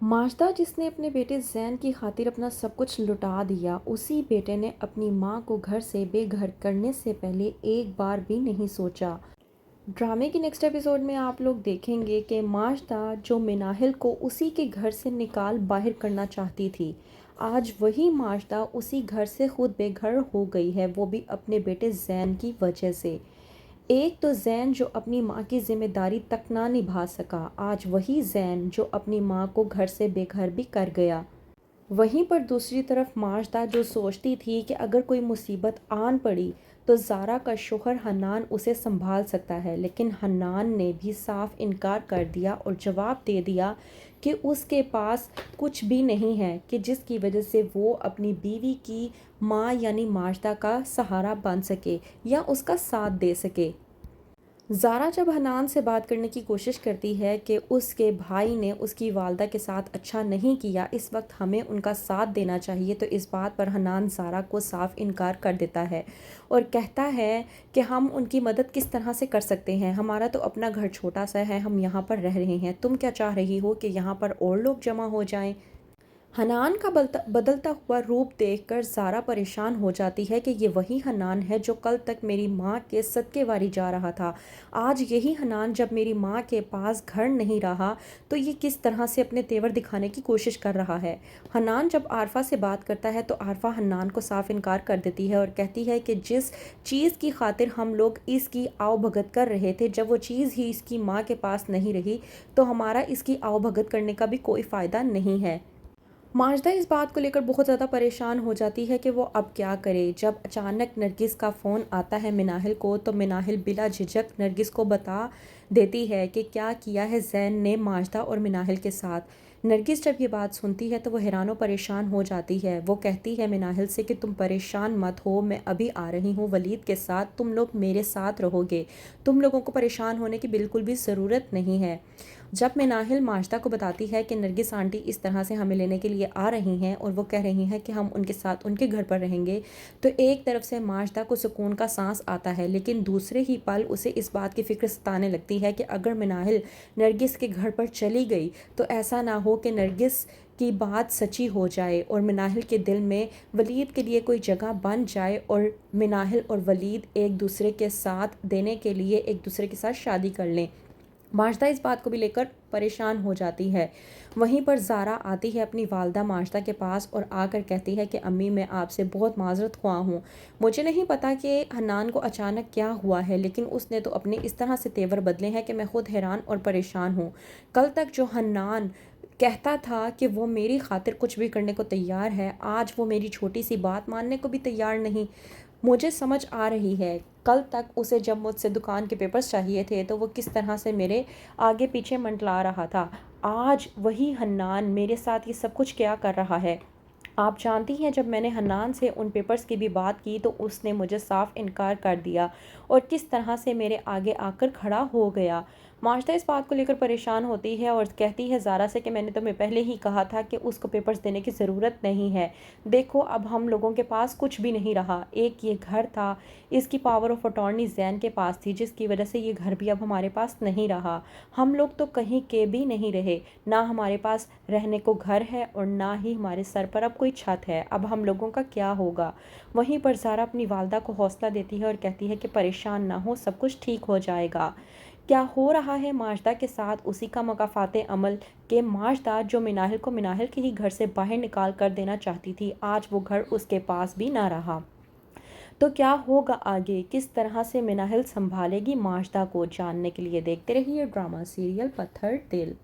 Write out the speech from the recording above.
Mazda जिसने अपने बेटे ज़ैन की खातिर अपना सब कुछ लुटा दिया, उसी बेटे ने अपनी मां को घर से बेघर करने से पहले एक बार भी नहीं सोचा। ड्रामे की नेक्स्ट एपिसोड में आप लोग देखेंगे कि माजदा जो मिनाहिल को उसी के घर से निकाल बाहर करना चाहती थी, आज वही माजदा उसी घर से खुद बेघर हो गई है, वो भी अपने बेटे ज़ैन की वजह से। एक तो ज़ैन जो अपनी माँ की ज़िम्मेदारी तक ना निभा सका, आज वही ज़ैन जो अपनी माँ को घर से बेघर भी कर गया। वहीं पर दूसरी तरफ माजदा जो सोचती थी कि अगर कोई मुसीबत आन पड़ी तो ज़ारा का शोहर हन्नान उसे संभाल सकता है, लेकिन हन्नान ने भी साफ इनकार कर दिया और जवाब दे दिया कि उसके पास कुछ भी नहीं है, कि जिसकी वजह से वो अपनी बीवी की माँ यानी माजदा का सहारा बन सके या उसका साथ दे सके। ज़ारा जब हनान से बात करने की कोशिश करती है कि उसके भाई ने उसकी वालदा के साथ अच्छा नहीं किया, इस वक्त हमें उनका साथ देना चाहिए, तो इस बात पर हनान ज़ारा को साफ इनकार कर देता है और कहता है कि हम उनकी मदद किस तरह से कर सकते हैं, हमारा तो अपना घर छोटा सा है, हम यहाँ पर रह रहे हैं, तुम क्या चाह रही हो कि यहाँ पर और लोग जमा हो जाएं। हनान का बदलता हुआ रूप देखकर ज़ारा परेशान हो जाती है कि ये वही हनान है जो कल तक मेरी माँ के सदके वारी जा रहा था। आज यही हनान जब मेरी माँ के पास घर नहीं रहा तो ये किस तरह से अपने तेवर दिखाने की कोशिश कर रहा है। हनान जब आरफा से बात करता है तो आरफा हनान को साफ इनकार कर देती है और कहती है कि जिस चीज़ की खातिर हम लोग इसकी आवभगत कर रहे थे, जब वो चीज़ ही इसकी माँ के पास नहीं रही तो हमारा इसकी आवभगत करने का भी कोई फ़ायदा नहीं है। माजदा इस बात को लेकर बहुत ज़्यादा परेशान हो जाती है कि वो अब क्या करे। जब अचानक नरगिस का फ़ोन आता है मिनाहिल को, तो मिनाहिल बिला झिझक नरगिस को बता देती है कि क्या किया है ज़ैन ने माजदा और मिनाहिल के साथ। नरगिस जब ये बात सुनती है तो वो हैरान और परेशान हो जाती है। वो कहती है मिनाहिल से कि तुम परेशान मत हो, मैं अभी आ रही हूँ वलीद के साथ, तुम लोग मेरे साथ रहोगे, तुम लोगों को परेशान होने की बिल्कुल भी ज़रूरत नहीं है। जब मिनाहिल माजदा को बताती है कि नरगिस आंटी इस तरह से हमें लेने के लिए आ रही हैं और वो कह रही हैं कि हम उनके साथ उनके घर पर रहेंगे, तो एक तरफ से माजदा को सुकून का सांस आता है, लेकिन दूसरे ही पल उसे इस बात की फ़िक्र सताने लगती है कि अगर मिनाहिल नरगिस के घर पर चली गई तो ऐसा ना हो कि नरगिस की बात सच्ची हो जाए और मिनाहिल के दिल में वलीद के लिए कोई जगह बन जाए और मिनाहिल और वलीद एक दूसरे के साथ देने के लिए एक दूसरे के साथ शादी कर लें। माजदा इस बात को भी लेकर परेशान हो जाती है। वहीं पर ज़ारा आती है अपनी वालदा माजदा के पास और आकर कहती है कि अम्मी, मैं आपसे बहुत माजरत ख्वाह हूँ, मुझे नहीं पता कि हन्नान को अचानक क्या हुआ है, लेकिन उसने तो अपने इस तरह से तेवर बदले हैं कि मैं खुद हैरान और परेशान हूँ। कल तक जो हन्नान कहता था कि वो मेरी खातिर कुछ भी करने को तैयार है, आज वो मेरी छोटी सी बात मानने को भी तैयार नहीं। मुझे समझ आ रही है, कल तक उसे जब मुझसे दुकान के पेपर्स चाहिए थे तो वो किस तरह से मेरे आगे पीछे मंडला रहा था, आज वही हन्नान मेरे साथ ये सब कुछ क्या कर रहा है। आप जानती हैं, जब मैंने हन्नान से उन पेपर्स की भी बात की तो उसने मुझे साफ इनकार कर दिया और किस तरह से मेरे आगे आकर खड़ा हो गया। माजदा इस बात को लेकर परेशान होती है और कहती है ज़ारा से कि मैंने तुम्हें पहले ही कहा था कि उसको पेपर्स देने की ज़रूरत नहीं है, देखो अब हम लोगों के पास कुछ भी नहीं रहा, एक ये घर था, इसकी पावर ऑफ अटॉर्नी ज़ैन के पास थी, जिसकी वजह से ये घर भी अब हमारे पास नहीं रहा, हम लोग तो कहीं के भी नहीं रहे, ना हमारे पास रहने को घर है और ना ही हमारे सर पर अब कोई छत है, अब हम लोगों का क्या होगा। वहीं पर ज़ारा अपनी वालदा को हौसला देती है और कहती है कि परेशान ना हो, सब कुछ ठीक हो जाएगा। क्या हो रहा है माजदा के साथ, उसी का मकाफाते अमल के माजदा जो मिनाहिल को मिनाहिल के ही घर से बाहर निकाल कर देना चाहती थी, आज वो घर उसके पास भी ना रहा। तो क्या होगा आगे, किस तरह से मिनाहिल संभालेगी माजदा को, जानने के लिए देखते रहिए ड्रामा सीरियल पत्थर दिल।